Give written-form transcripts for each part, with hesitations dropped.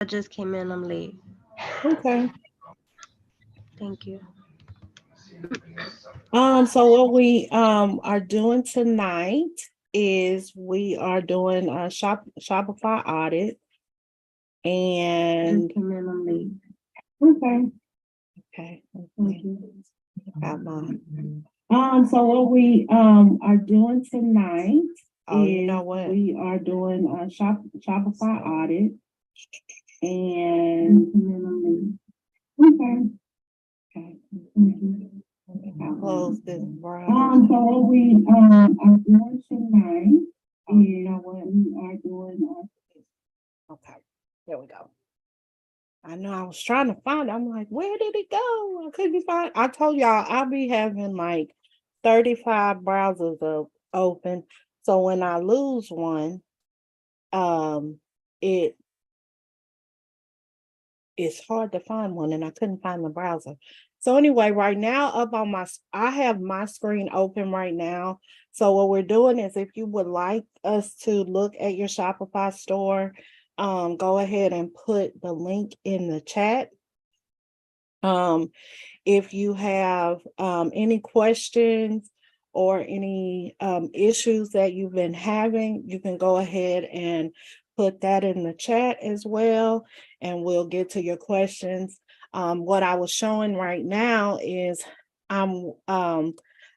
I just came in. I'm late. Okay. Thank you. So what we are doing tonight is we are doing a Shopify audit and Came in. I'm late. okay. Okay. Thank you. Got mine. So what we are doing tonight is we are doing a Shopify audit and Came in. I'm late. okay. Okay. Close this browser. So what we are doing tonight is we are doing okay. There we go. I know I was trying to find it. I'm like, where did it go? I couldn't find. I told y'all I'll be having like 35 browsers open. So when I lose one, it it's hard to find one, and I couldn't find the browser. So anyway, right now I have my screen open right now. So what we're doing is, if you would like us to look at your Shopify store, go ahead and put the link in the chat. If you have any questions or any issues that you've been having, you can go ahead and put that in the chat as well, and we'll get to your questions. What I was showing right now is I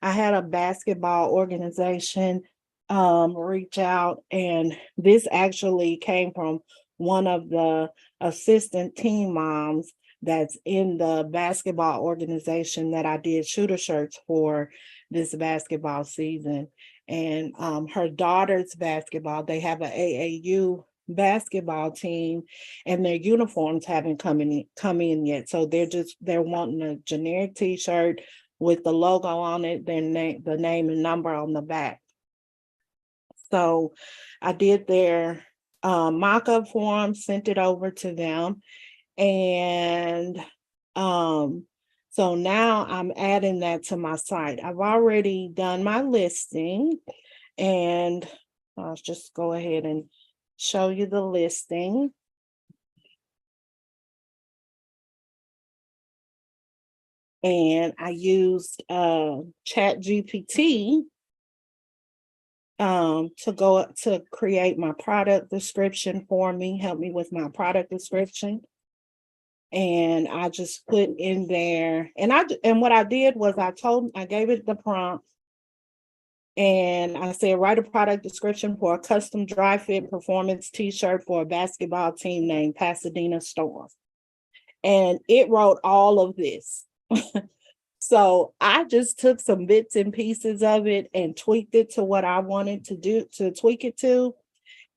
had a basketball organization reach out, and this actually came from one of the assistant team moms that's in the basketball organization that I did shooter shirts for this basketball season. And her daughter's basketball, they have an AAU basketball team, and their uniforms haven't come in yet. So they're wanting a generic t-shirt with the logo on it, their name, the name and number on the back. So I did their mock-up form, sent it over to them. And so now I'm adding that to my site. I've already done my listing, and I'll just go ahead and show you the listing. And I used Chat GPT to create my product description for me, help me with my product description. And I just put in there, and what I did was I gave it the prompt, and I said, write a product description for a custom dry fit performance t-shirt for a basketball team named Pasadena Storm. And it wrote all of this. So I just took some bits and pieces of it and tweaked it to what I wanted to tweak it to.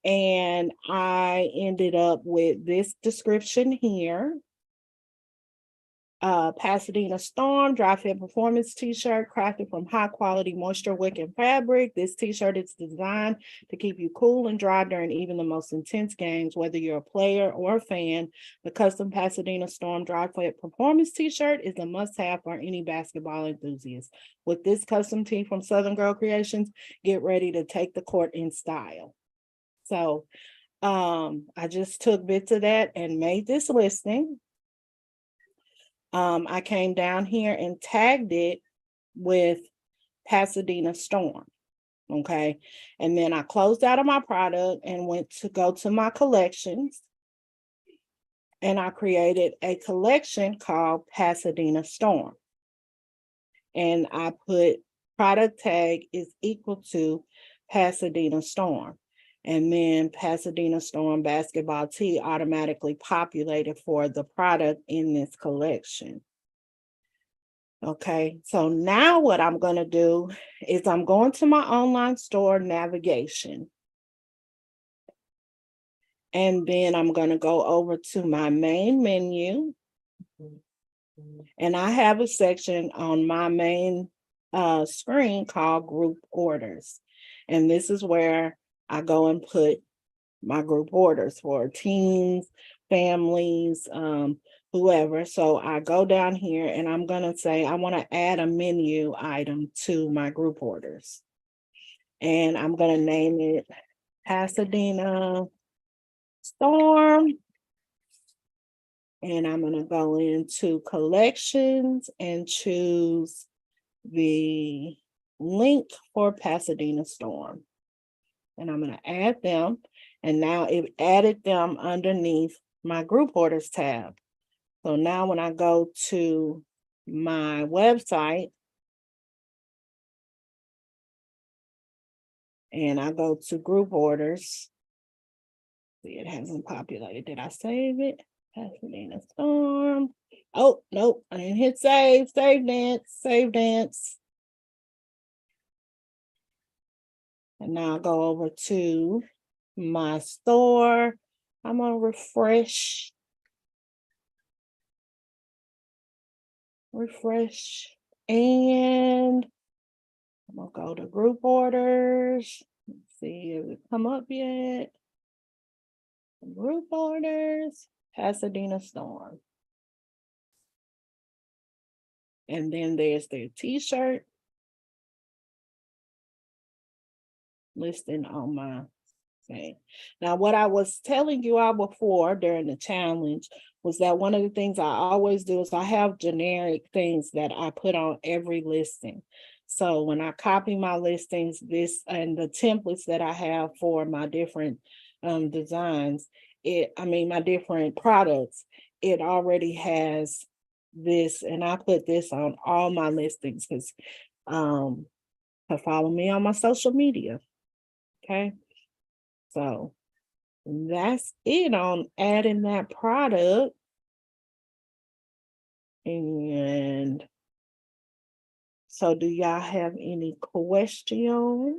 And I ended up with this description here. Pasadena Storm dry fit performance t-shirt crafted from high quality moisture wicking fabric. This t-shirt is designed to keep you cool and dry during even the most intense games. Whether you're a player or a fan, the custom Pasadena Storm dry fit performance t-shirt is a must-have for any basketball enthusiast. With this custom tee from Southern Girl Creations, get ready to take the court in style. So I just took bits of that and made this listing. I came down here and tagged it with Pasadena Storm. Okay. And then I closed out of my product and went to go to my collections. And I created a collection called Pasadena Storm. And I put product tag is equal to Pasadena Storm. And then Pasadena Storm basketball tee automatically populated for the product in this collection. Okay, so now what I'm going to do is I'm going to my online store navigation. And then I'm going to go over to my main menu. And I have a section on my main screen called Group Orders. And this is where I go and put my group orders for teams, families, whoever. So I go down here and I'm going to say, I want to add a menu item to my group orders. And I'm going to name it Pasadena Storm And I'm going to go into collections and choose the link for Pasadena Storm. And I'm going to add them. And now it added them underneath my group orders tab. So now when I go to my website and I go to group orders, see, it hasn't populated. Did I save it? Pasadena Storm. Oh, nope. I didn't hit save. Save dance. And now I'll go over to my store. I'm going to refresh. And I'm going to go to group orders. Let's see if it come up yet. Group orders, Pasadena Storm. And then there's their t-shirt listing on my thing. Now, what I was telling you all before during the challenge was that one of the things I always do is I have generic things that I put on every listing. So when I copy my listings, this and the templates that I have for my different designs, my different products, it already has this, and I put this on all my listings because follow me on my social media. Okay. So that's it on adding that product. And so do y'all have any questions?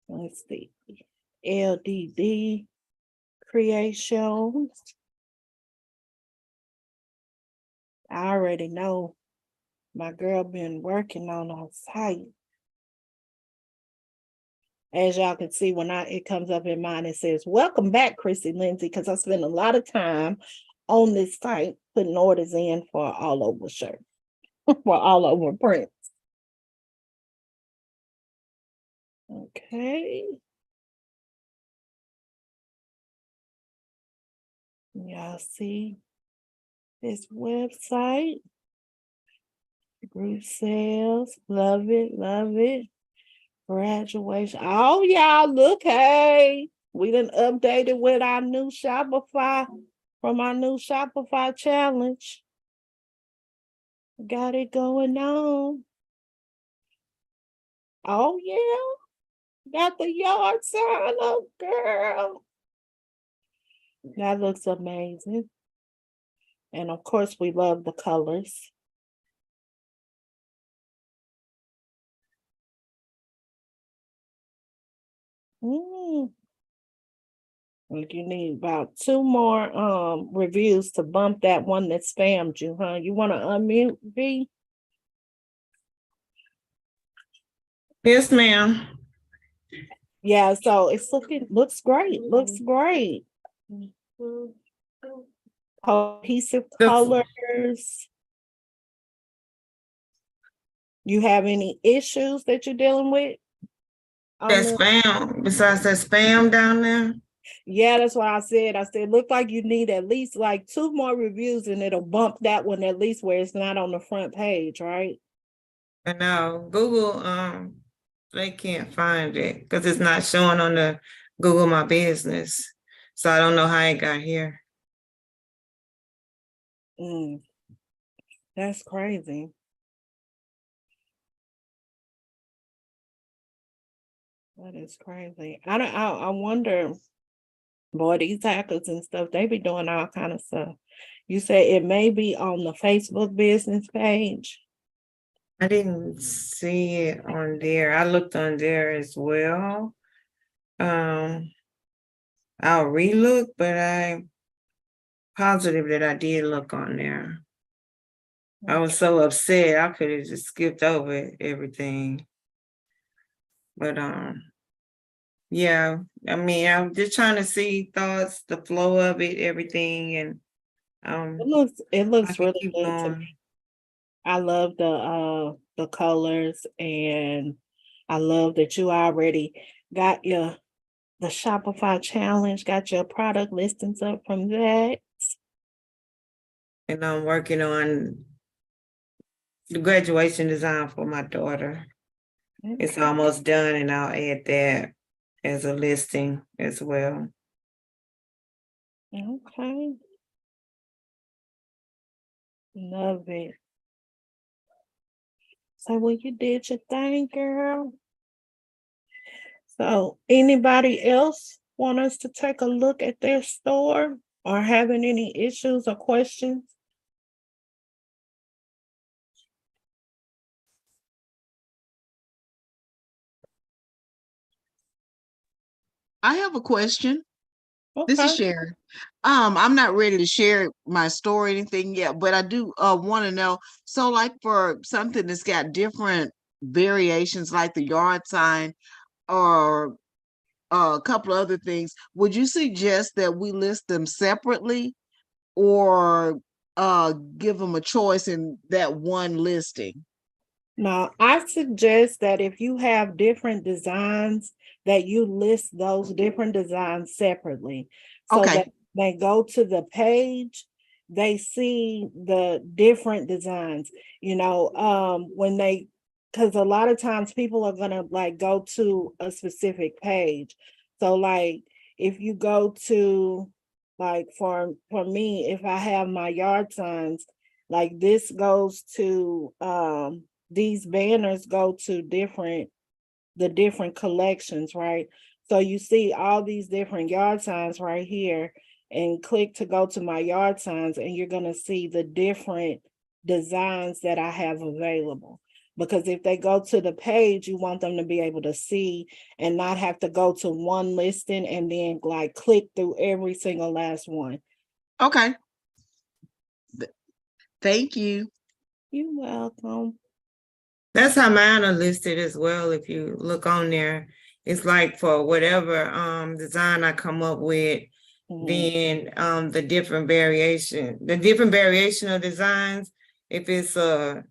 Let's see. LDD creations. I already know my girl been working on our site. As y'all can see, when it comes up in mine, it says, welcome back, Chrissy Lindsay, because I spend a lot of time on this site putting orders in for all over shirts, for all over prints. Okay. Y'all see this website? Group sales, love it. Graduation. Oh, y'all, look, hey, we done updated with our new Shopify from our new Shopify challenge. Got it going on. Oh, yeah. Got the yard sign up, girl. That looks amazing. And of course, we love the colors. Like you need about 2 more reviews to bump that one that spammed you, huh? You want to unmute, V? Yes, ma'am. Yeah, so it's looks great. Cohesive colors. You have any issues that you're dealing with? That spam, besides that spam down there? Yeah, that's what I said. Look like you need at least like 2 more reviews and it'll bump that one at least where it's not on the front page, right? And now Google, they can't find it because it's not showing on the Google My Business. So I don't know how it got here. That's crazy. That is crazy. I wonder, boy, these hackers and stuff, they be doing all kind of stuff. You say it may be on the Facebook business page. I didn't see it on there. I looked on there as well. I'll relook, but I'm positive that I did look on there. I was so upset. I could have just skipped over everything. But yeah, I mean, I'm just trying to see thoughts, the flow of it, everything, and It I looks can really keep good to me. going. I love the colors, and I love that you already got the Shopify challenge, got your product listings up from that. And I'm working on the graduation design for my daughter. It's Okay. almost done, and I'll add that as a listing as well. Okay. Love it. So well, you did your thing, girl. So anybody else want us to take a look at their store or having any issues or questions? I have a question. This is Okay. Sharon. I'm not ready to share my store or anything yet, but I do want to know. So, like for something that's got different variations, like the yard sign or a couple of other things, would you suggest that we list them separately or give them a choice in that one listing? Now, I suggest that if you have different designs, that you list those different designs separately. So Okay. that they go to the page, they see the different designs, when they, because a lot of times people are gonna like go to a specific page. So like if you go to like for me, if I have my yard signs, like this goes to these banners go to the different collections, right? So you see all these different yard signs right here, and click to go to my yard signs, and you're going to see the different designs that I have available. Because if they go to the page, you want them to be able to see and not have to go to one listing and then like click through every single last one. Okay. Thank you. You're welcome. That's how mine are listed as well. If you look on there, it's like for whatever design I come up with, then the different variation of designs, if it's a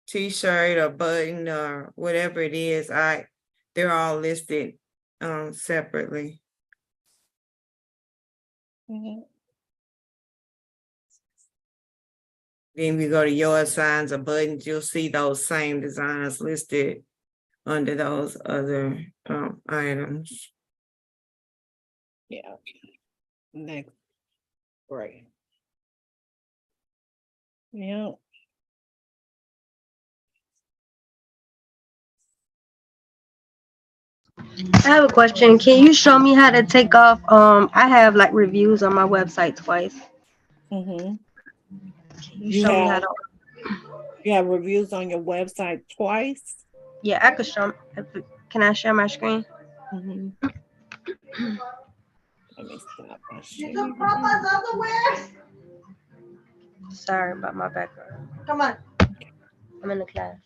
t-shirt or button or whatever it is, they're all listed separately. Mhm. Then we go to yard signs or buttons, you'll see those same designs listed under those other items. Yeah. Next. Great. Yeah. I have a question. Can you show me how to take off? I have like reviews on my website twice. Mm-hmm. Can you show me how to? You have reviews on your website twice. Yeah, I could show. Can I share my screen? Mm-hmm. Let me stop my share. Sorry about my background. Come on. I'm in the class.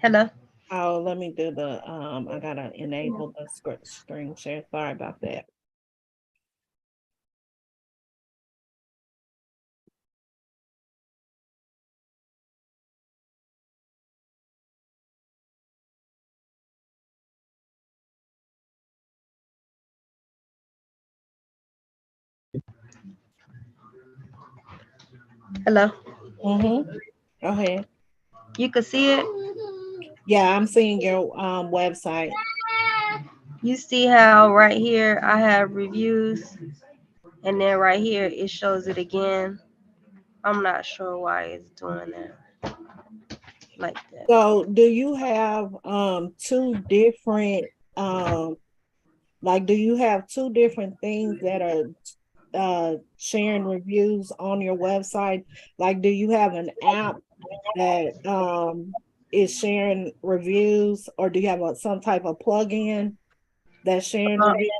Hello. Oh, let me do the I gotta enable the screen share. Sorry about that. Hello. Mm-hmm. Go ahead. You can see it. Yeah, I'm seeing your website. You see how right here I have reviews, and then right here it shows it again. I'm not sure why it's doing that like that. So do you have two different do you have two different things that are sharing reviews on your website? Like, do you have an app that is sharing reviews, or do you have some type of plugin that's sharing reviews?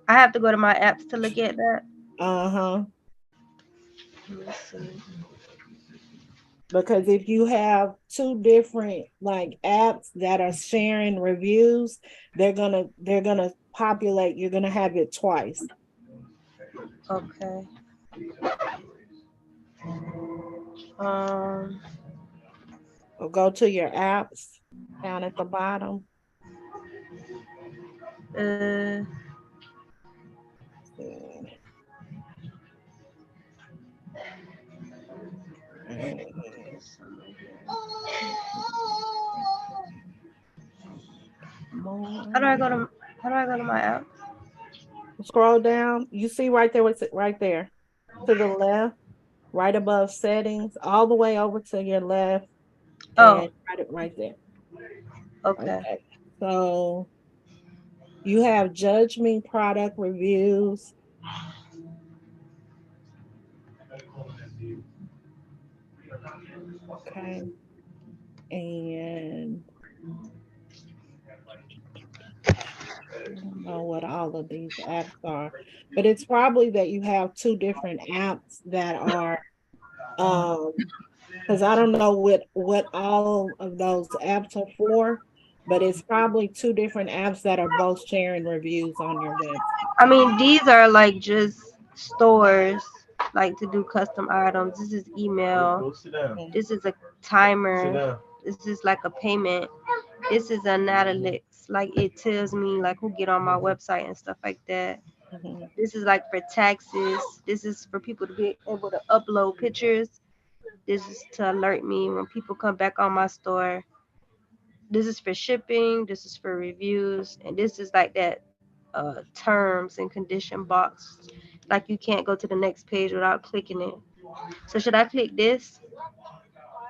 I have to go to my apps to look at that. Uh-huh. Let's see. Because if you have two different like apps that are sharing reviews, they're gonna populate, you're gonna have it twice. Okay. Um. So go to your apps down at the bottom. Uh. How do I go to? How do I go to my app? Scroll down. You see right there, what's it right there to the left, right above settings, all the way over to your left, Oh. and right there. Okay. Okay. So you have Judge Me product reviews. Okay. And I don't know what all of these apps are, but it's probably that you have two different apps that are because I don't know what all of those apps are for, but it's probably two different apps that are both sharing reviews on your website. I mean, these are like just stores, like to do custom items. This is email. This is a timer. This is like a payment. This is analytics. Like it tells me like who get on my website and stuff like that. Mhm. This is like for taxes. This is for people to be able to upload pictures. This is to alert me when people come back on my store. This is for shipping. This is for reviews, and this is like that terms and condition box. Like you can't go to the next page without clicking it. So should I click this?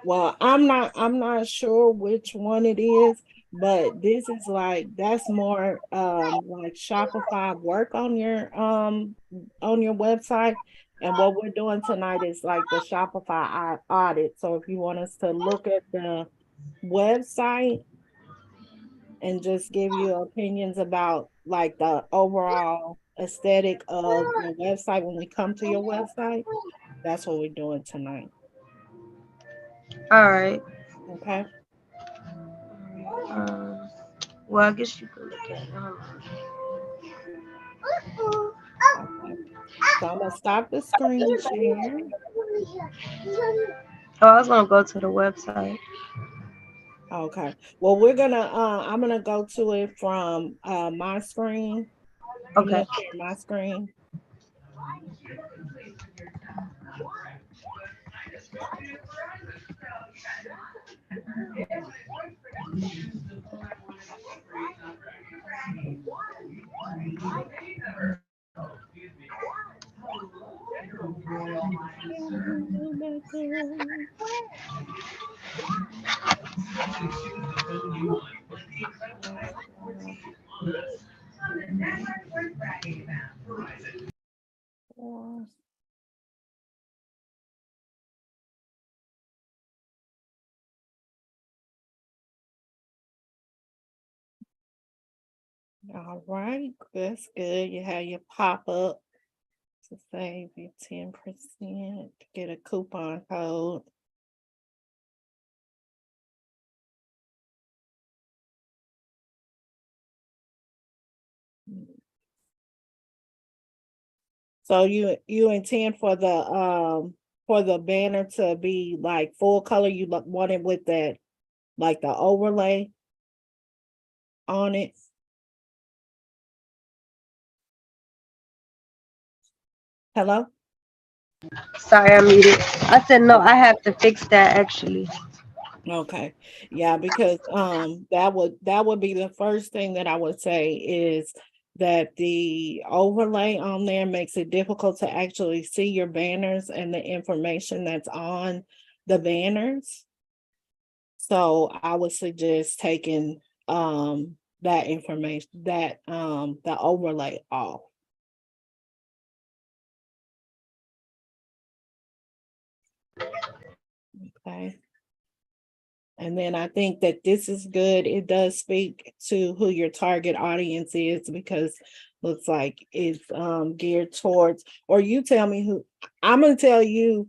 Well, I'm not sure which one it is, but this is like that's more like Shopify work on your website. And what we're doing tonight is like the Shopify audit. So if you want us to look at the website and just give you opinions about like the overall aesthetic of your website when we come to your website, that's what we're doing tonight. All right. Okay. Um, well, I guess you could look at it. Okay. So I'm gonna stop the screen share. Oh, I was gonna go to the website. Okay. Well, I'm gonna go to it from my screen. I'm gonna Okay. share my screen. All right, that's good. You have your pop up to save you 10%, get a coupon code. So you intend for the banner to be like full color. You want it with that like the overlay on it. Hello? Sorry, I muted. I said no. I have to fix that actually. Okay. Yeah, because that would be the first thing that I would say is that the overlay on there makes it difficult to actually see your banners and the information that's on the banners. So I would suggest taking that information, that the overlay off. Okay. And then I think that this is good. It does speak to who your target audience is, because looks like it's geared towards, or you tell me who. I'm gonna tell you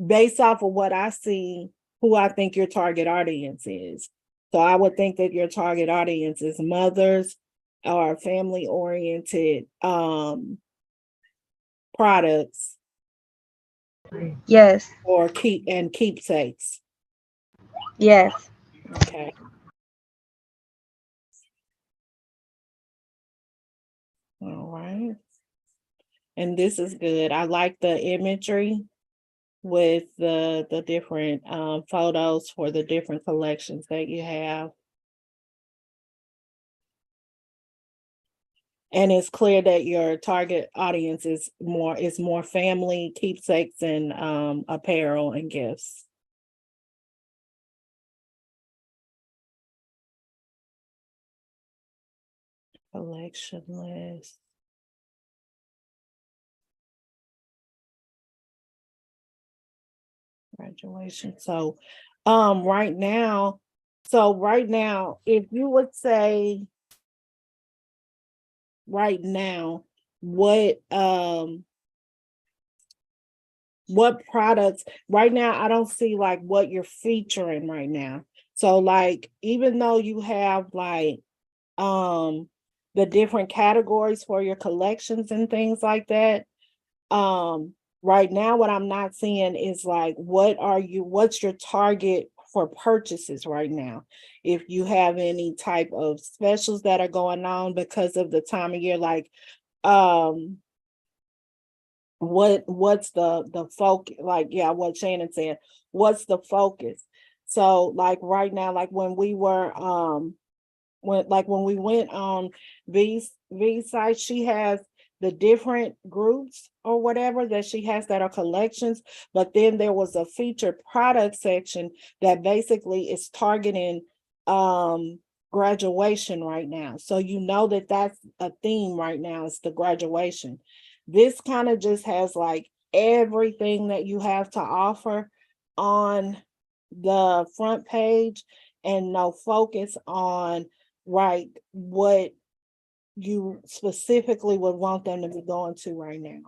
based off of what I see, who I think your target audience is. So I would think that your target audience is mothers or family oriented products Yes. or keepsakes. Yes. Okay. All right. And this is good. I like the imagery with the different photos for the different collections that you have. And it's clear that your target audience is more family, keepsakes, and apparel and gifts. Collection list. Graduation. So right now, if you would say right now, what products right now, I don't see like what you're featuring right now. So like even though you have like the different categories for your collections and things like that, right now what I'm not seeing is like what's your target for purchases right now, if you have any type of specials that are going on because of the time of year, like what's the focus, like yeah, what Shannon said, what's the focus? So like right now, like when we were when we went on V site, she has the different groups or whatever that she has that are collections, but then there was a featured product section that basically is targeting graduation right now. So you know that that's a theme right now, it's the graduation. This kind of just has like everything that you have to offer on the front page, and no focus on right what you specifically would want them to be going to right now.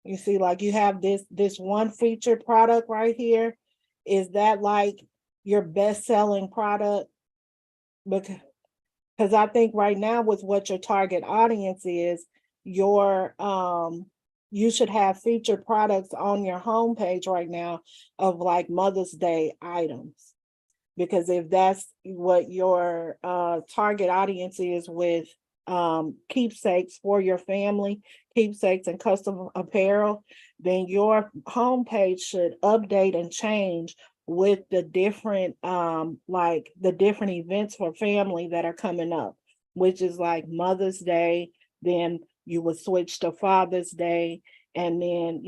You see, like you have this one featured product right here. Is that like your best-selling product? Because I think right now with what your target audience is, your you should have featured products on your homepage right now of like Mother's Day items. Because if that's what your target audience is with keepsakes for your family, keepsakes and custom apparel, then your homepage should update and change with the different like the different events for family that are coming up, which is like Mother's Day, then you would switch to Father's Day, and then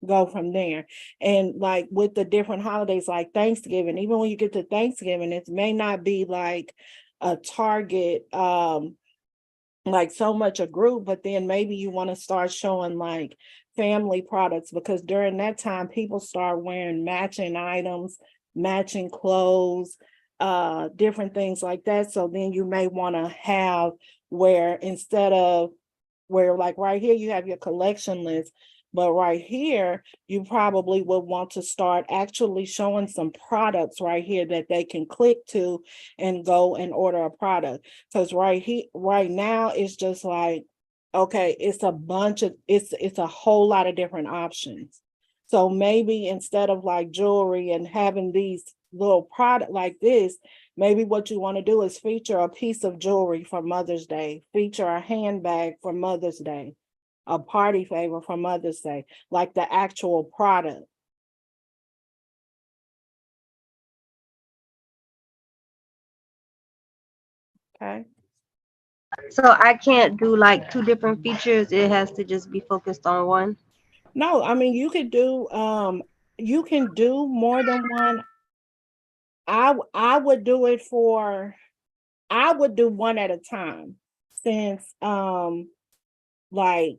go from there. And like with the different holidays like Thanksgiving, even when you get to Thanksgiving, it may not be like a target like so much a group, but then maybe you want to start showing like family products, because during that time people start wearing matching items, matching clothes, different things like that. So then you may want to have where instead of where like right here you have your collection list, but right here you probably would want to start actually showing some products right here that they can click to and go and order a product. Because right now it's just like, okay, it's a bunch of it's a whole lot of different options. So maybe instead of like jewelry and having these little product like this, maybe what you want to do is feature a piece of jewelry for Mother's Day, feature a handbag for Mother's Day, a party favor for Mother's Day, like the actual product. Okay. So I can't do like two different features. It has to just be focused on one. No, I mean you can do more than one. I would do it I would do one at a time, since like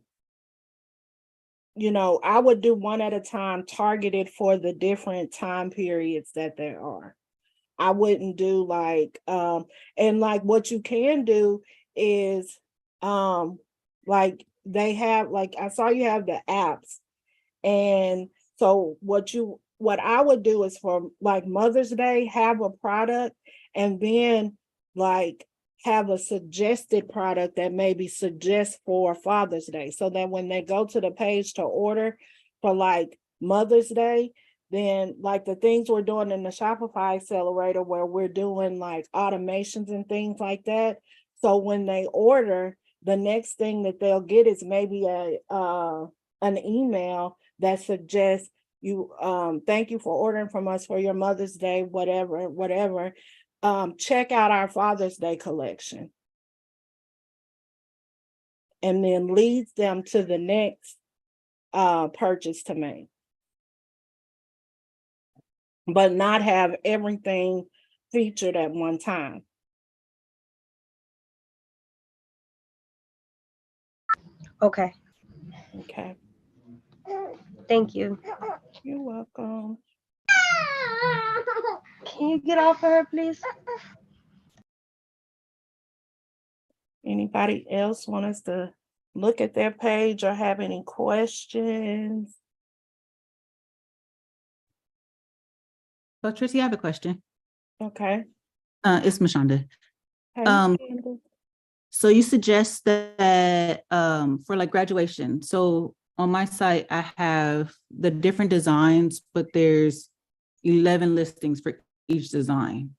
I would do one at a time, targeted for the different time periods that there are. I wouldn't do and like what you can do is like they have, like I saw you have the apps. And so what I would do is for like Mother's Day, have a product, and then like have a suggested product that maybe suggests for Father's Day. So that when they go to the page to order for like Mother's Day, then like the things we're doing in the Shopify accelerator where we're doing like automations and things like that. So when they order, the next thing that they'll get is maybe an email that suggests you thank you for ordering from us for your Mother's Day, whatever. Check out our Father's Day collection. And then leads them to the next purchase to make. But not have everything featured at one time. Okay. Okay. Thank you. You're welcome. Can you get off of her, please? Anybody else want us to look at their page or have any questions? So Tracy, I have a question. Okay. It's Mashonda. Hey, Um, So you suggest that for like graduation. So on my site, I have the different designs, but there's 11 listings for each design.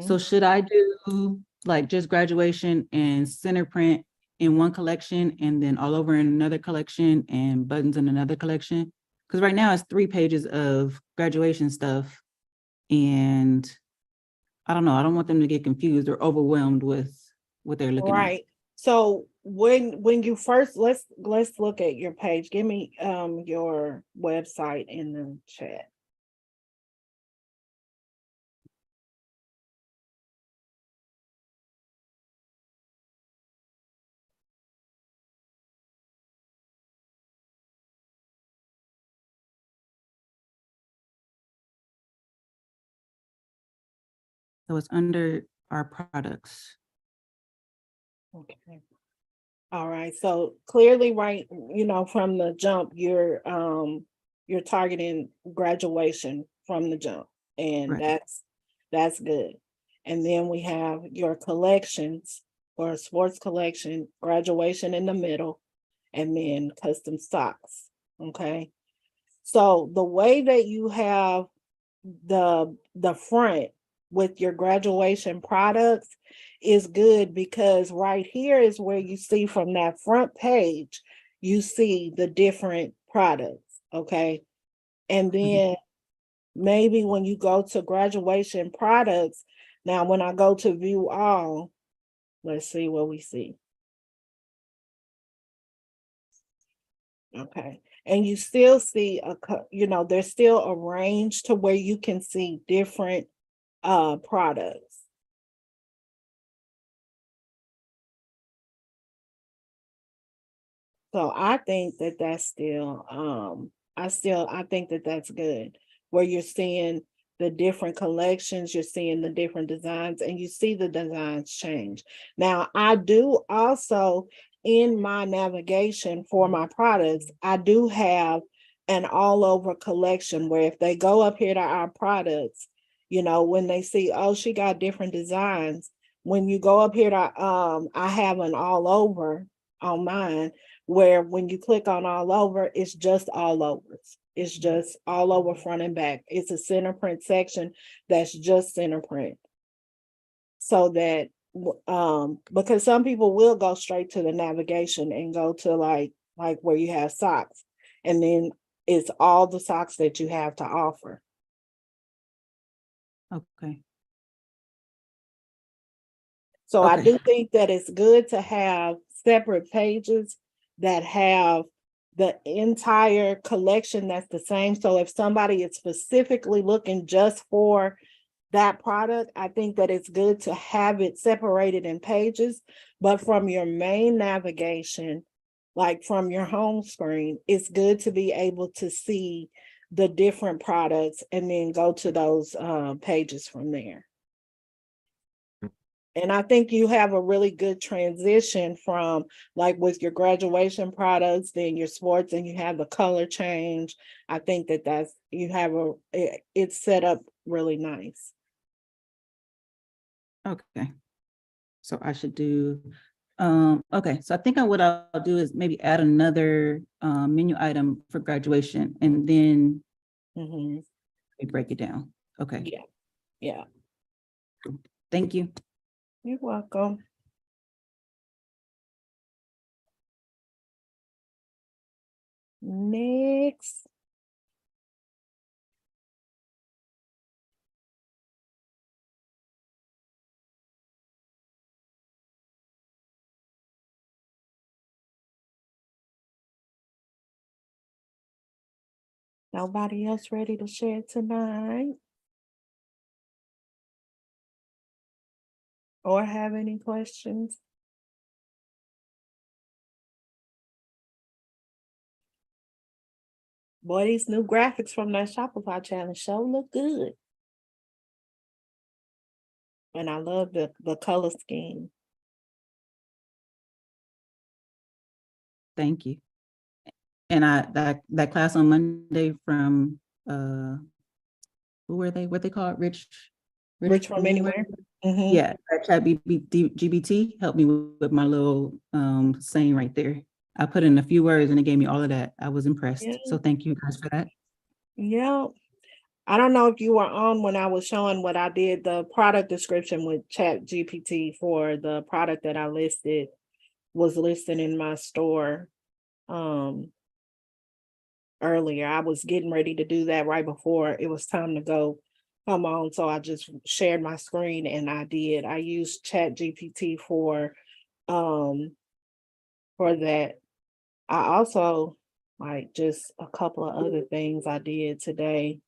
So should I do like just graduation and center print in one collection and then all over in another collection and buttons in another collection? Because right now it's 3 pages of graduation stuff. And I don't know, I don't want them to get confused or overwhelmed with what they're looking at. Right. So when you first, let's look at your page. Give me your website in the chat. So it's under our products. Okay. All right. So clearly, right, from the jump, you're targeting graduation from the jump, and Right. that's good. And then we have your collections for sports collection, graduation in the middle, and then custom stocks. Okay. So the way that you have the front with your graduation products is good, because right here is where you see from that front page, you see the different products. Okay. And then maybe when you go to graduation products, now when I go to view all, let's see what we see. Okay. And you still see there's still a range to where you can see different products. So I think that that's still I think that that's good, where you're seeing the different collections, you're seeing the different designs, and you see the designs change. Now, I do also, in my navigation for my products, I do have an all over collection where if they go up here to our products, when they see, oh, she got different designs, when you go up here to I have an all over on mine, where when you click on all over, it's just all over. It's just all over front and back. It's a center print section that's just center print. So that because some people will go straight to the navigation and go to like where you have socks, and then it's all the socks that you have to offer. Okay. So I Okay. do think that it's good to have separate pages that have the entire collection that's the same. So if somebody is specifically looking just for that product, I think that it's good to have it separated in pages. But from your main navigation, like from your home screen, it's good to be able to see the different products and then go to those pages from there. And I think you have a really good transition from like with your graduation products, then your sports, and you have the color change. I think that's, you have it's set up really nice. Okay. So I should do, okay. So I think what I'll do is maybe add another menu item for graduation and then Mm-hmm. we break it down. Okay. Yeah. Yeah. Thank you. You're welcome. Next. Nobody else ready to share tonight? Or have any questions? Boy, these new graphics from that Shopify challenge sure look good. And I love the color scheme. Thank you. And that class on Monday from who were they? What they call it? Rich from anywhere. Mhm. Yeah, that chat GBT helped me with my little saying right there. I put in a few words and it gave me all of that. I was impressed. Yeah. So thank you guys for that. Yeah. I don't know if you were on when I was showing what I did, the product description with Chat GPT for the product that I was listed in my store earlier. I was getting ready to do that right before it was time to go come on. So I just shared my screen and I used Chat GPT for that. I also like just a couple of other things I did today.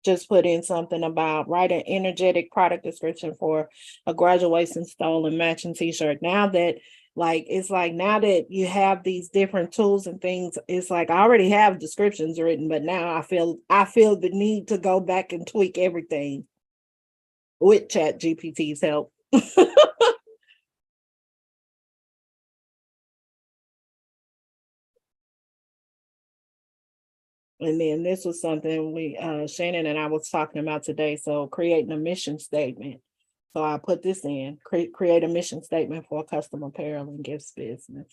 Just put in something about write an energetic product description for a graduation stolen matching t-shirt. Now that now that you have these different tools and things, it's like I already have descriptions written, but now I feel the need to go back and tweak everything with Chat GPT's help. And then this was something Shannon and I was talking about today. So creating a mission statement. So I put this in, create a mission statement for a custom apparel and gifts business.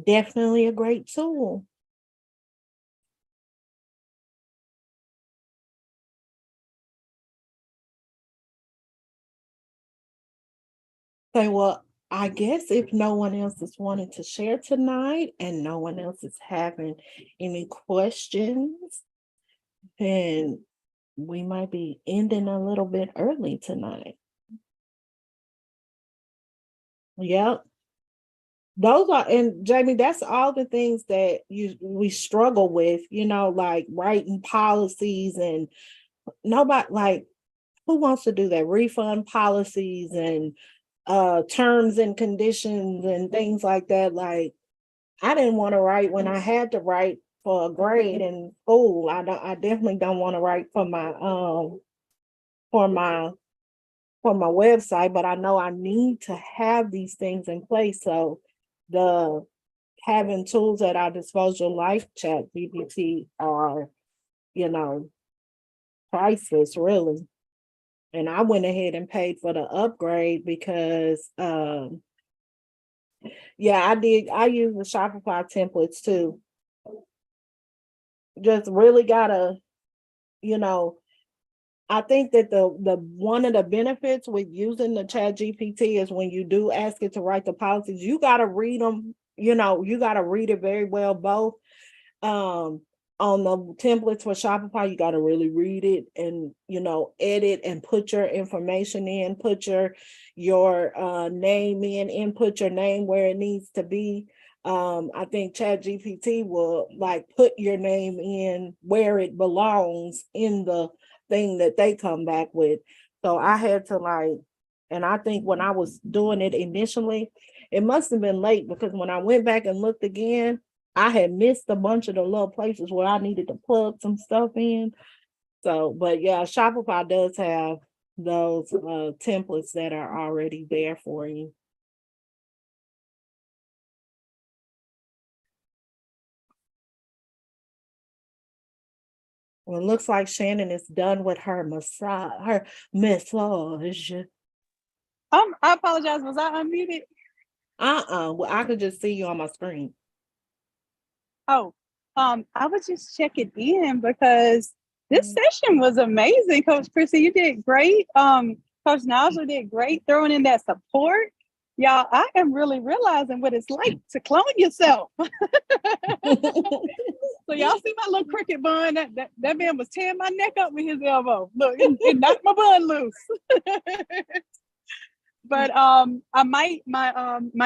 Definitely a great tool. Okay, well, I guess if no one else is wanting to share tonight and no one else is having any questions, then we might be ending a little bit early tonight. Yep. Those are, and Jamie, that's all the things that we struggle with, like writing policies, and nobody, like, who wants to do that? Refund policies and terms and conditions and things like that. Like, I didn't want to write when I had to write for a grade in school. I definitely don't want to write for my website, but I know I need to have these things in place. So having tools at our disposal like Chat GPT are, priceless, really. And I went ahead and paid for the upgrade because I did. I use the Shopify templates too. Just really gotta, I think that the one of the benefits with using the Chat GPT is when you do ask it to write the policies, you gotta read them, you gotta read it very well, both on the templates for Shopify, you got to really read it and, edit and put your information in, put your name in, input your name where it needs to be. I think Chat GPT will put your name in where it belongs in the thing that they come back with. So I had to and I think when I was doing it initially, it must have been late because when I went back and looked again, I had missed a bunch of the little places where I needed to plug some stuff in. So, but yeah, Shopify does have those templates that are already there for you. Well, it looks like Shannon is done with her massage. I apologize. Was I unmuted? Well, I could just see you on my screen. Oh, I was just checking in because this session was amazing, Coach Chrissy. You did great. Coach Najla did great throwing in that support. Y'all, I am really realizing what it's like to clone yourself. So y'all see my little cricket bun? That man was tearing my neck up with his elbow. Look, it knocked my bun loose. But my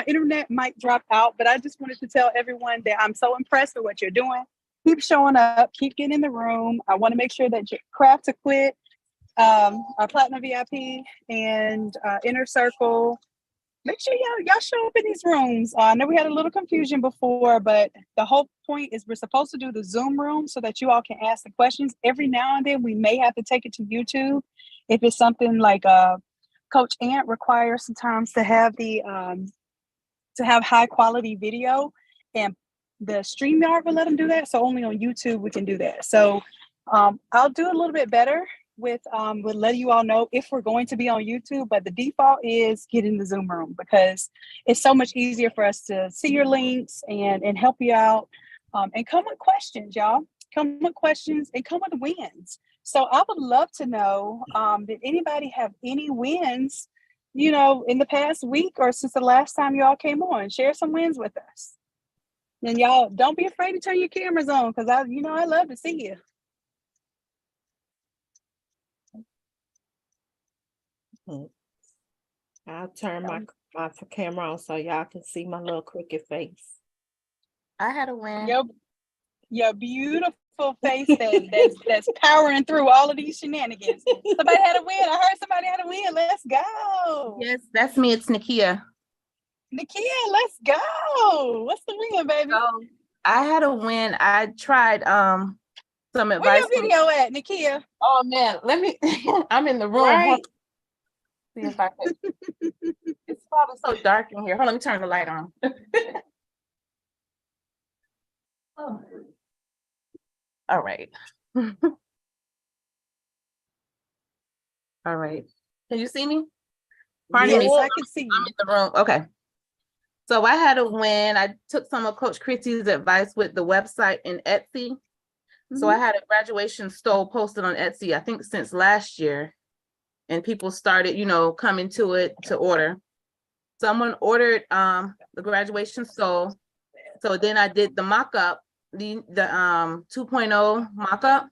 internet might drop out, but I just wanted to tell everyone that I'm so impressed with what you're doing. Keep showing up, keep getting in the room. I want to make sure that your Craft to Quit, our Platinum VIP and Inner Circle, make sure y'all show up in these rooms. I know we had a little confusion before, but the whole point is we're supposed to do the Zoom room so that you all can ask the questions. Every now and then we may have to take it to YouTube if it's something like Coach Ant requires sometimes to have high quality video, and the StreamYard will let them do that. So only on YouTube we can do that. So I'll do a little bit better with letting you all know if we're going to be on YouTube, but the default is get in the Zoom room because it's so much easier for us to see your links and help you out. And come with questions, y'all. Come with questions and come with wins. So I would love to know, did anybody have any wins, in the past week or since the last time y'all came on? Share some wins with us. And y'all, don't be afraid to turn your cameras on because I love to see you. I'll turn my camera on so y'all can see my little crooked face. I had a win. Your beautiful face that's powering through all of these shenanigans. Somebody had a win. I heard somebody had a win. Let's go. Yes, that's me. It's Nakia. Nakia, let's go. What's the win, baby? So I had a win. I tried some advice. Where your video at, Nakia? Oh man, let me. I'm in the room. Right. See if I can. It's probably so dark in here. Hold on, let me turn the light on. Oh. All right. All right. Can you see me? Pardon me. I can see you. I'm in the room. Okay. So I had a win. I took some of Coach Chrissy's advice with the website and Etsy. So I had a graduation stole posted on Etsy, I think since last year. And people started, coming to it to order. Someone ordered the graduation stole. So then I did the mock-up, the 2.0 mock-up,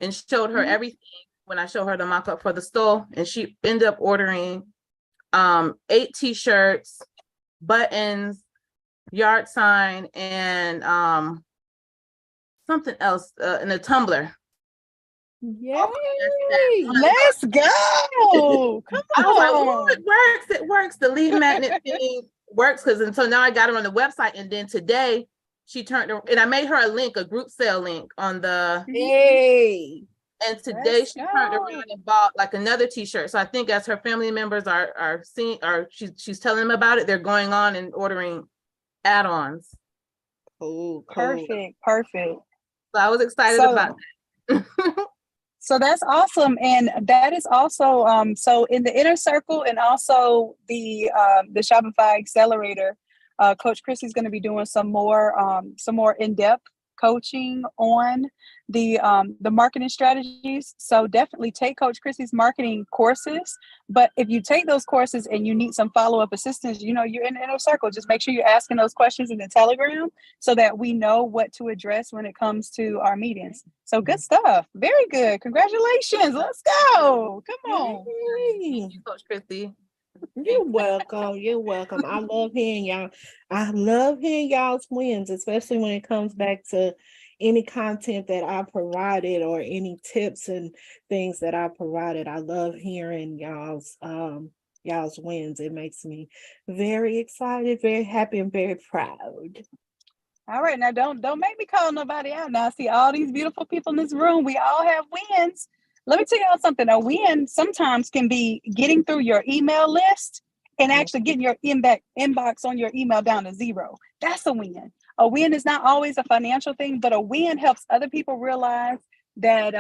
and showed her everything when I showed her the mock-up for the stole. And she ended up ordering 8 t-shirts, buttons, yard sign, and something else, and a tumbler. Yay! Let's go. Come on. I was like, oh, it works. The lead magnet thing works and so now I got her on the website, and then today she turned and I made her a link, a group sale link on the Yay. And today she turned around and bought like another t-shirt. So I think as her family members are seeing, or she's telling them about it, they're going on and ordering add-ons. Cool. Perfect. So I was excited about that. So that's awesome. And that is also so in the Inner Circle and also the Shopify Accelerator, Coach Chrissy's going to be doing some more in-depth coaching on the marketing strategies. So definitely take Coach Chrissy's marketing courses. But if you take those courses and you need some follow-up assistance, you're in the Inner Circle. Just make sure you're asking those questions in the Telegram so that we know what to address when it comes to our meetings. So good stuff. Very good. Congratulations. Let's go. Come on. Thank you, Coach Chrissy. You're welcome. I love hearing y'all. I love hearing y'all's wins, especially when it comes back to any content that I provided or any tips and things that I provided. I love hearing y'all's wins. It makes me very excited, very happy, and very proud. All right, now don't make me call nobody out. Now I see all these beautiful people in this room. We all have wins. Let me tell y'all something. A win sometimes can be getting through your email list and actually getting your inbox on your email down to 0. That's a win. A win is not always a financial thing, but a win helps other people realize that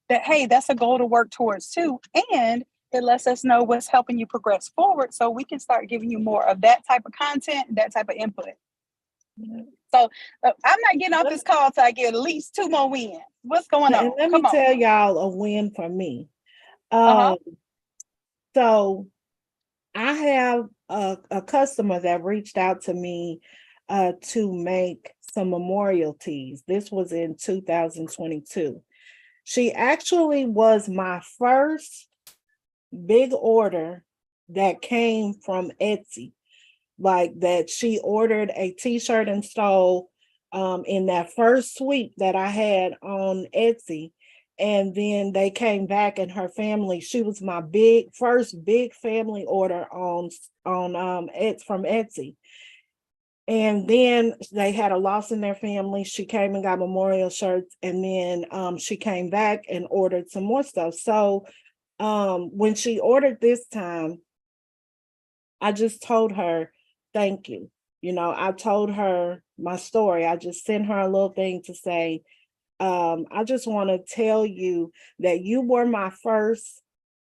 that hey, that's a goal to work towards too, and it lets us know what's helping you progress forward, so we can start giving you more of that type of content, that type of input. So I'm not getting off this call till I get at least 2 more wins. What's going on? And let me tell y'all a win for me. So I have a customer that reached out to me to make some memorial tees. This was in 2022. She actually was my first big order that came from Etsy. Like that she ordered a t-shirt and stole in that first sweep that I had on Etsy. And then they came back and her family, she was my first big family order on from Etsy. And then they had a loss in their family. She came and got memorial shirts, and then she came back and ordered some more stuff. So when she ordered this time, I just told her, thank you. You know, I told her my story. I just sent her a little thing to say, I just want to tell you that you were my first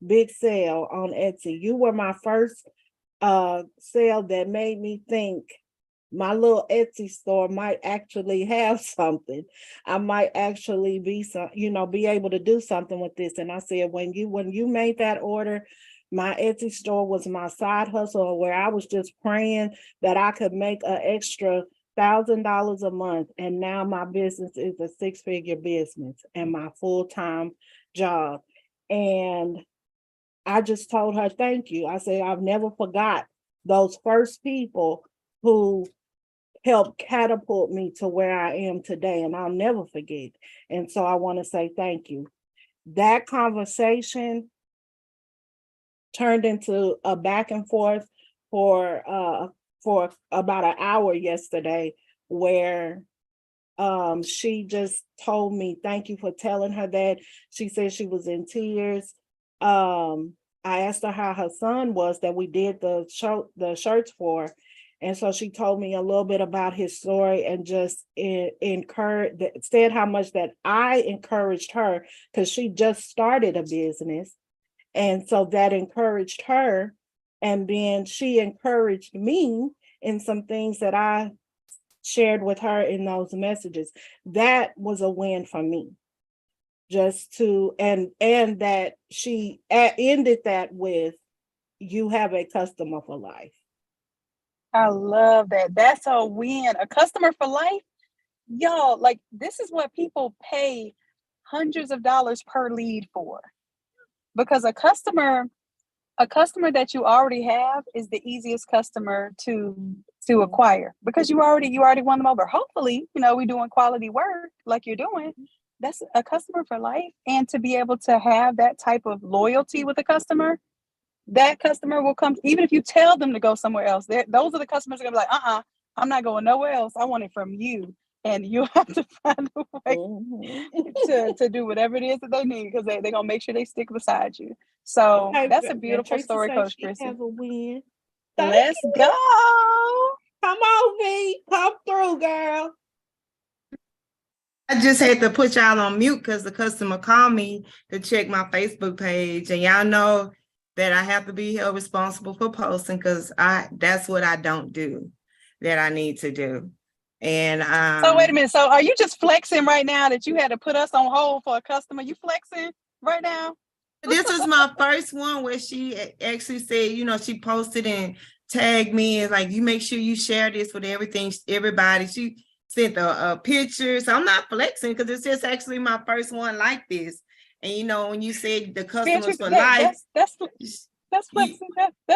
big sale on Etsy. You were my first sale that made me think my little Etsy store might actually have something. I might actually be able to do something with this. And I said, when you made that order, my Etsy store was my side hustle, where I was just praying that I could make an extra $1,000 a month. And now my business is a 6-figure business and my full-time job. And I just told her, thank you. I said, I've never forgot those first people who helped catapult me to where I am today, and I'll never forget. And so I want to say thank you. That conversation turned into a back and forth for about an hour yesterday, where she just told me thank you for telling her that. She said she was in tears. I asked her how her son was that we did the shirts for. And so she told me a little bit about his story, and just said how much that I encouraged her, because she just started a business. And so that encouraged her. And then she encouraged me in some things that I shared with her in those messages. That was a win for me. And that she ended that with, you have a customer for life. I love that. That's a win. A customer for life. Y'all, like, this is what people pay hundreds of dollars per lead for. Because a customer that you already have is the easiest customer to acquire, because you already won them over. Hopefully, we're doing quality work like you're doing. That's a customer for life. And to be able to have that type of loyalty with a customer, that customer will come, even if you tell them to go somewhere else. Those are the customers that are going to be like, I'm not going nowhere else. I want it from you. And you have to find a way to do whatever it is that they need, because they're going to make sure they stick beside you. So that's a beautiful story, Coach Chrissy. Have a win. Let's go. Come on, V. Come through, girl. I just had to put y'all on mute because the customer called me to check my Facebook page, and y'all know that I have to be held responsible for posting, because that's what I don't do that I need to do. And so wait a minute. So are you just flexing right now that you had to put us on hold for a customer? You flexing right now? This was my first one where she actually said, she posted and tagged me, and like, you make sure you share this with everybody. She sent a picture. So I'm not flexing, because it's just actually my first one like this. And when you said the customers for life, that's flexing. That's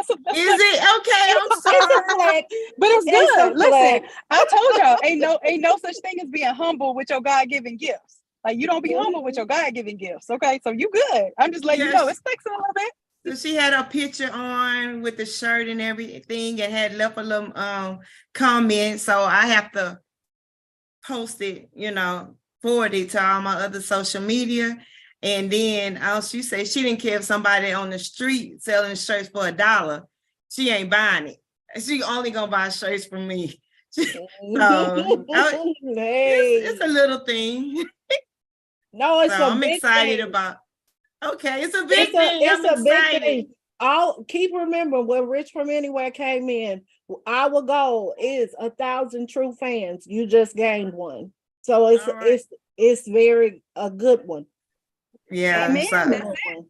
is it okay? I'm sorry. flag. But it was It's a good. Listen, flag. I told y'all, ain't no such thing as being humble with your God-given gifts. Like you don't be humble with your God-given gifts. Okay, so you good. I'm just letting you know it's flexing a little bit. So she had her picture on with the shirt and everything, and had left a little comment. So I have to post it, forward it to all my other social media. And then she said she didn't care if somebody on the street selling shirts for $1. She ain't buying it. She only gonna buy shirts from me. So it's a little thing. No, it's So a I'm big excited thing. about. Okay, it's a big It's thing. it's I'm a big excited. thing. Keep remembering when Rich from Anywhere came in, our goal is 1,000 true fans. You just gained one. So it's very a good one. Yeah. Amen. So That's it.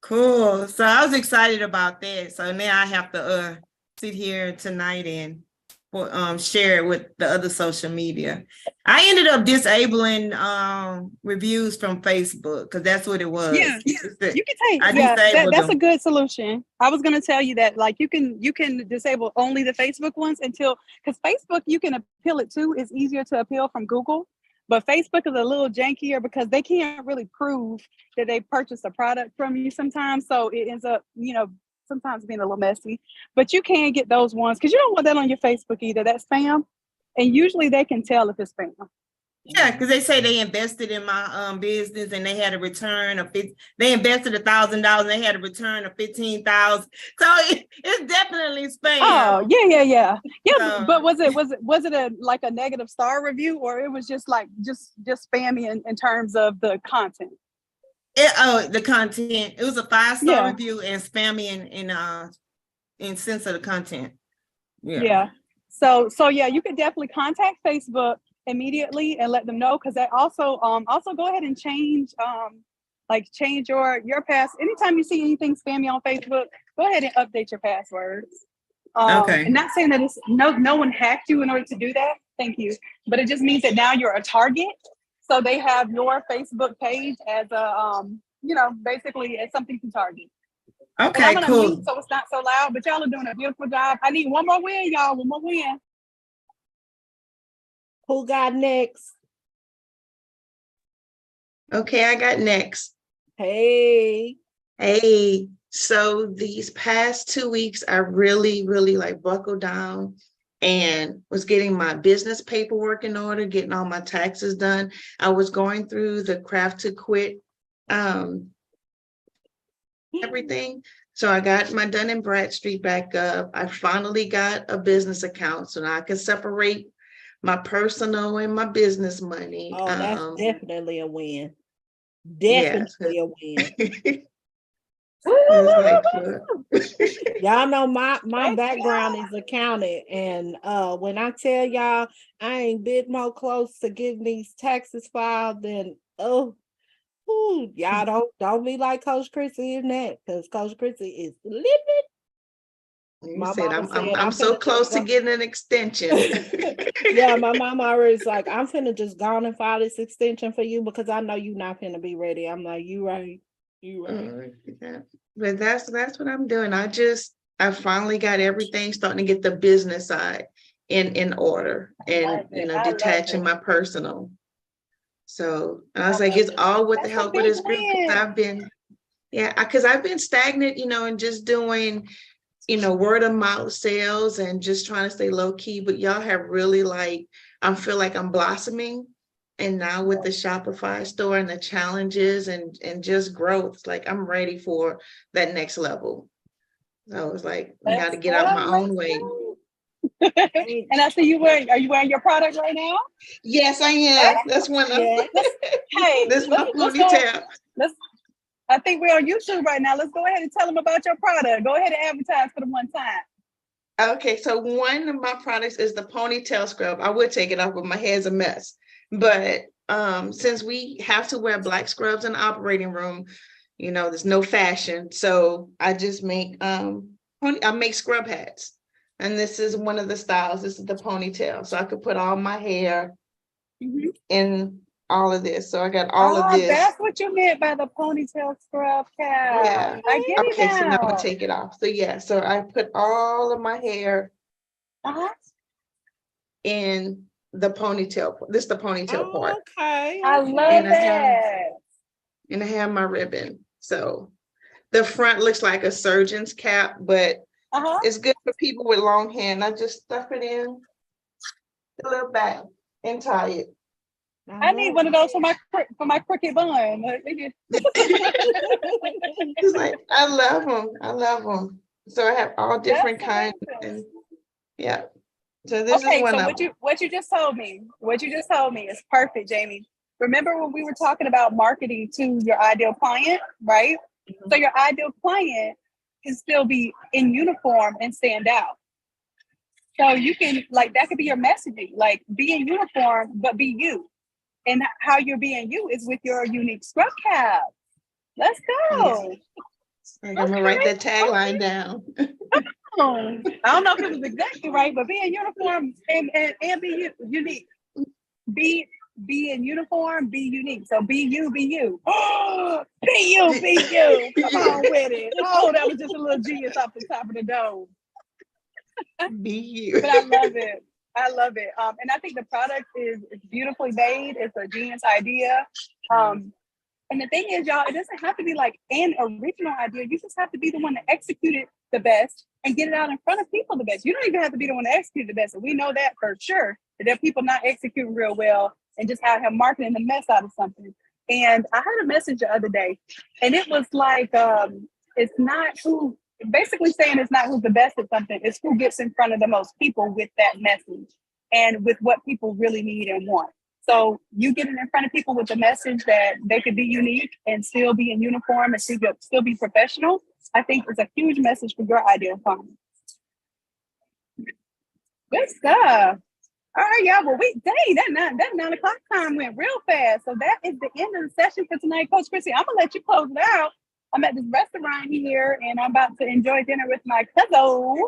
cool. So I was excited about that. So now I have to sit here tonight and share it with the other social media. I ended up disabling reviews from Facebook because that's what it was. Yeah, you can take. disabled That's a them. good solution. I was gonna tell you that, like, you can disable only the Facebook ones because Facebook you can appeal it to. It's easier to appeal from Google, but Facebook is a little jankier because they can't really prove that they purchased a product from you sometimes. So it ends up, sometimes being a little messy. But you can get those ones because you don't want that on your Facebook either. That's spam, and usually they can tell if it's spam. Yeah, because they say they invested in my business and they had a return of they invested $1,000 and they had a return of 15,000. So it's definitely spam. Oh yeah. So, but was it a negative star review, or it was just like just spammy in terms of the content? the content. It was a 5-star Yeah. review and spammy in sense of the content. Yeah. So yeah, you could definitely contact Facebook immediately and let them know, because that also go ahead and change your pass. Anytime you see anything spammy on Facebook, go ahead and update your passwords. Okay. And not saying that it's no one hacked you in order to do that. Thank you. But it just means that now you're a target. So they have your Facebook page as a basically as something to target. Okay, and I'm gonna cool. mute so it's not so loud, but y'all are doing a beautiful job. I need one more win, y'all. One more win. Who got next? Okay, I got next. Hey. So these past 2 weeks, I really, really buckled down and was getting my business paperwork in order, getting all my taxes done. I was going through the craft to quit everything. So I got my Dun & Bradstreet back up. I finally got a business account so now I can separate my personal and my business money. Oh, that's definitely a win. Yeah. Definitely a win. Y'all know my background is accounting, and when I tell y'all I ain't bit more close to getting these taxes filed than y'all don't be like Coach Chrissy in that, because Coach Chrissy is living. You said I'm so close to getting an extension. Yeah, my mom already is like, I'm finna just go on and file this extension for you because I know you're not finna be ready. I'm like, you right. Yeah. But that's what I'm doing. I finally got everything starting to get the business side in order and detaching my personal. So I was like, it's all with the help of this group. I've been stagnant, and just doing word of mouth sales and just trying to stay low key, but y'all have really I feel like I'm blossoming. And now with the Shopify store and the challenges and just growth, I'm ready for that next level. So I was like, I got to get out my own way. And I see are you wearing your product right now? Yes, I am. That's one of Hey, this my ponytail. I think we're on YouTube right now. Let's go ahead and tell them about your product. Go ahead and advertise for them one time. Okay, so one of my products is the ponytail scrub. I would take it off, but my hair's a mess. But since we have to wear black scrubs in the operating room, there's no fashion. So I just make I make scrub hats. And this is one of the styles. This is the ponytail. So I could put all my hair in all of this. So I got all of this. That's what you meant by the ponytail scrub cap. Yeah. I get it Okay, so now I'm now. gonna take it off. So yeah, so I put all of my hair Uh-huh. in the ponytail. This is the ponytail part. Okay. I love And I have that. and I have my ribbon. So the front looks like a surgeon's cap, but Uh-huh. it's good for people with long hair. And I just stuff it in the little bag and tie it. I need one of those for my crooked bun. It's like I love them. I love them. So I have all different kinds. And yeah. So this is one so of what you just told me is perfect, Jamie. Remember when we were talking about marketing to your ideal client, right? Mm-hmm. So your ideal client can still be in uniform and stand out. So you can, like, that could be your messaging, like, be in uniform, but be you. And how you're being you is with your unique scrub cap. Let's go. Yes. I'm gonna write that tagline down. I don't know if it was exactly right, but be in uniform and be unique. Be in uniform, be unique. So be you, be you. Be you, be you. Come on with it. Oh, that was just a little genius off the top of the dome. Be you. But I love it. I love it. And I think the product is beautifully made. It's a genius idea. And the thing is, y'all, it doesn't have to be like an original idea. You just have to be the one to execute it the best and get it out in front of people the best. You don't even have to be the one to execute it the best. And we know that for sure, that there are people not executing real well and just out here marketing the mess out of something. And I heard a message the other day, and it was like, it's not who, basically saying it's not who's the best at something, it's who gets in front of the most people with that message and with what people really need and want. So you getting in front of people with the message that they could be unique and still be in uniform and still be professional, I think is a huge message for your ideal client. Good stuff. All right, y'all. Well, that 9 o'clock time went real fast. So that is the end of the session for tonight. Coach Chrissy, I'm gonna let you close it out. I'm at this restaurant here and I'm about to enjoy dinner with my cousin.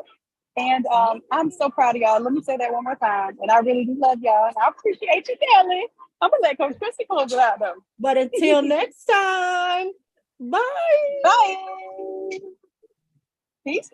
And I'm so proud of y'all. Let me say that one more time. And I really do love y'all. And I appreciate you, Kelly. I'm going to let Coach Chrissy close it out, though. But until next time, bye. Bye. Peace.